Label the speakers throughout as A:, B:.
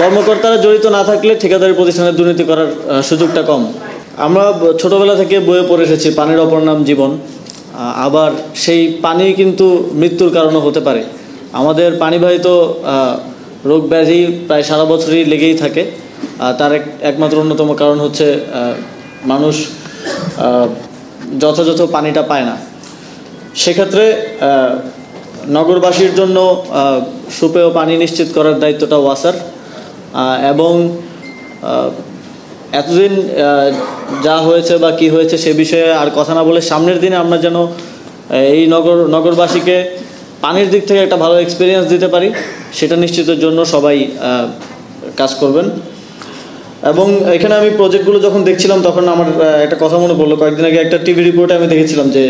A: কর্মকর্তারা জড়িত না থাকলে ঠিকাদারি প্রতিষ্ঠানে দুর্নীতি করার সুযোগটা কম। আমরা ছোটবেলা থেকে বইয়ে পড়ে এসেছি পানির অপর নাম জীবন। আবার সেই পানি কিন্তু মৃত্যুর কারণও হতে পারে। আমাদের পানিবাহিত রোগ ব্যাধি প্রায় সারা বছরই লেগেই থাকে। তার একমাত্র অন্যতম কারণ হচ্ছে মানুষ যথাযথ পানিটা পায় না। সেক্ষেত্রে নগরবাসীর জন্য সুপেয় পানি নিশ্চিত করার দায়িত্বটা ওয়াসার। এবং এতদিন যা হয়েছে বা কি হয়েছে সে বিষয়ে আর কথা না বলে সামনের দিনে আমরা যেন এই নগরবাসীকে পানির দিক থেকে একটা ভালো এক্সপিরিয়েন্স দিতে পারি, সেটা নিশ্চিতের জন্য সবাই কাজ করবেন। এবং এখানে আমি প্রজেক্টগুলো যখন দেখছিলাম তখন আমার একটা কথা মনে পড়লো। কয়েকদিন আগে একটা টিভি রিপোর্টে আমি দেখেছিলাম যে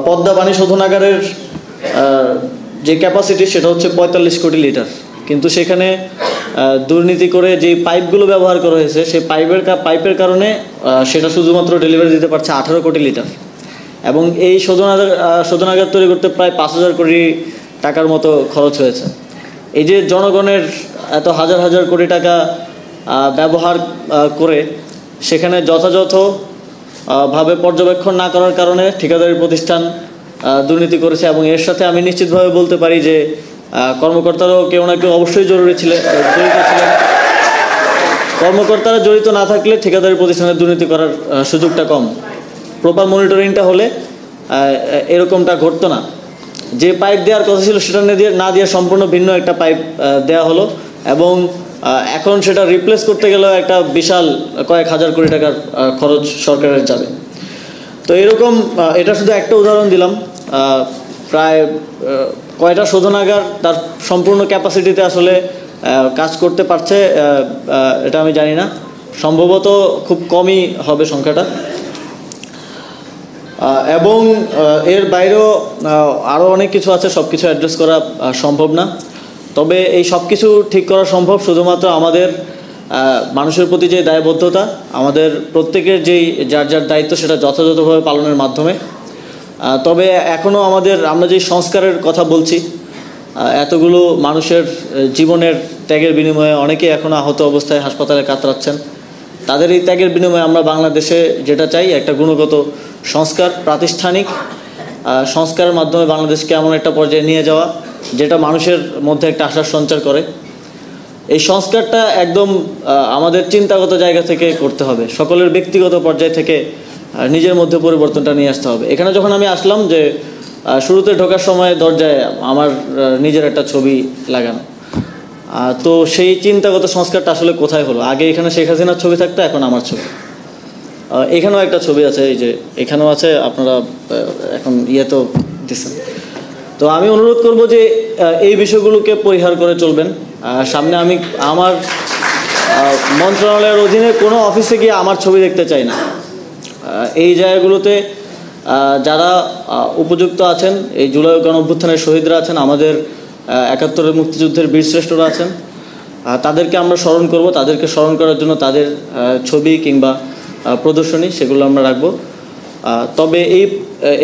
A: পদ্মা পানি শোধনাগারের যে ক্যাপাসিটি সেটা হচ্ছে 45 কোটি লিটার, কিন্তু সেখানে দুর্নীতি করে যে পাইপগুলো ব্যবহার করা হয়েছে সেই পাইপের কারণে সেটা শুধুমাত্র ডেলিভারি দিতে পারছে 18 কোটি লিটার। এবং এই শোধনাগার তৈরি করতে প্রায় 5,000 কোটি টাকার মতো খরচ হয়েছে। এই যে জনগণের এত হাজার হাজার কোটি টাকা ব্যবহার করে সেখানে যথাযথভাবে পর্যবেক্ষণ না করার কারণে ঠিকাদারি প্রতিষ্ঠান দুর্নীতি করেছে। এবং এর সাথে আমি নিশ্চিতভাবে বলতে পারি যে কর্মকর্তারাও কেউ না কেউ অবশ্যই জড়িত ছিলেন। কর্মকর্তারা জড়িত না থাকলে ঠিকাদারি প্রতিষ্ঠানে দুর্নীতি করার সুযোগটা কম। প্রপার মনিটরিংটা হলে এরকমটা ঘটতো না। যে পাইপ দেওয়ার কথা ছিল সেটা না দিয়ে সম্পূর্ণ ভিন্ন একটা পাইপ দেওয়া হলো, এবং এখন সেটা রিপ্লেস করতে গেলেও একটা বিশাল কয়েক হাজার কোটি টাকার খরচ সরকারের যাবে। তো এরকম এটা শুধু একটা উদাহরণ দিলাম। প্রায় কয়টা শোধনাগার তার সম্পূর্ণ ক্যাপাসিটিতে আসলে কাজ করতে পারছে এটা আমি জানি না, সম্ভবত খুব কমই হবে সংখ্যাটা। এবং এর বাইরেও আরও অনেক কিছু আছে, সব কিছু অ্যাড্রেস করা সম্ভব না। তবে এই সব কিছু ঠিক করা সম্ভব শুধুমাত্র আমাদের মানুষের প্রতি যে দায়বদ্ধতা, আমাদের প্রত্যেকের যেই যার যার দায়িত্ব সেটা যথাযথভাবে পালনের মাধ্যমে। তবে এখনও আমরা যে সংস্কারের কথা বলছি, এতগুলো মানুষের জীবনের ত্যাগের বিনিময়ে অনেকে এখনও আহত অবস্থায় হাসপাতালে কাতরাচ্ছেন। তাদের এই ত্যাগের বিনিময়ে আমরা বাংলাদেশে যেটা চাই, একটা গুণগত সংস্কার, প্রাতিষ্ঠানিক সংস্কারের মাধ্যমে বাংলাদেশকে এমন একটা পর্যায়ে নিয়ে যাওয়া যেটা মানুষের মধ্যে একটা আশার সঞ্চার করে। এই সংস্কারটা একদম আমাদের চিন্তাগত জায়গা থেকে করতে হবে, সকলের ব্যক্তিগত পর্যায় থেকে নিজের মধ্যে পরিবর্তনটা নিয়ে আসতে হবে। এখানে যখন আমি আসলাম, যে শুরুতে ঢোকার সময় দরজায় আমার নিজের একটা ছবি লাগানো, তো সেই চিন্তাগত সংস্কারটা আসলে কোথায় হলো? আগে এখানে শেখ হাসিনার ছবি থাকতো, এখন আমার ছবি। এখানেও একটা ছবি আছে, এই যে এখানেও আছে, আপনারা এখন তো দিচ্ছেন। তো আমি অনুরোধ করব যে এই বিষয়গুলোকে পরিহার করে চলবেন। সামনে আমি আমার মন্ত্রণালয়ের অধীনে কোনো অফিসে গিয়ে আমার ছবি দেখতে চাই না। এই জায়গাগুলোতে যারা উপযুক্ত আছেন, এই জুলাই গণঅভ্যুত্থানের শহীদরা আছেন, আমাদের ৭১-এর মুক্তিযুদ্ধের বীরশ্রেষ্ঠরা আছেন, তাদেরকে আমরা স্মরণ করব। তাদেরকে স্মরণ করার জন্য তাদের ছবি কিংবা প্রদর্শনী সেগুলো আমরা রাখব। তবে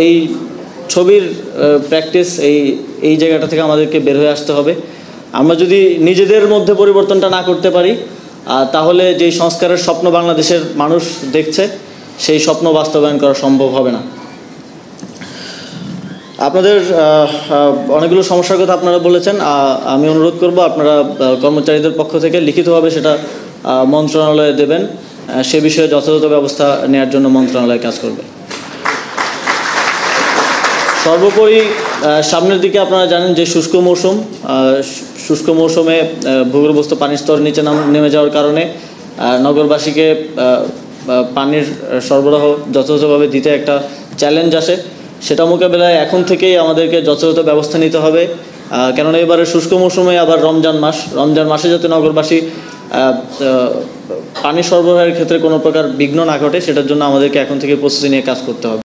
A: এই ছবির প্র্যাকটিস এই জায়গাটা থেকে আমাদেরকে বের হয়ে আসতে হবে। আমরা যদি নিজেদের মধ্যে পরিবর্তনটা না করতে পারি, তাহলে যেই সংস্কারের স্বপ্ন বাংলাদেশের মানুষ দেখছে সেই স্বপ্ন বাস্তবায়ন করা সম্ভব হবে না। আপনাদের অনেকগুলো সমস্যার কথা আপনারা বলেছেন। আমি অনুরোধ করব আপনারা কর্মচারীদের পক্ষ থেকে লিখিতভাবে সেটা মন্ত্রণালয়ে দেবেন। সে বিষয়ে যথাযথ ব্যবস্থা নেওয়ার জন্য মন্ত্রণালয় কাজ করবে। সর্বোপরি সামনের দিকে আপনারা জানেন যে শুষ্ক মৌসুমে ভূগর্ভস্থ পানির স্তর নিচে নেমে যাওয়ার কারণে নগরবাসীকে পানির সরবরাহ যথাযথভাবে দিতে একটা চ্যালেঞ্জ আসে। সেটা মোকাবেলায় এখন থেকেই আমাদেরকে যথাযথ ব্যবস্থা নিতে হবে। কেননা এবারে শুষ্ক মৌসুমে আবার রমজান মাসে যাতে নগরবাসী পানি সরবরাহের ক্ষেত্রে কোনো প্রকার বিঘ্ন না ঘটে, সেটার জন্য আমাদেরকে এখন থেকে প্রস্তুতি নিয়ে কাজ করতে হবে।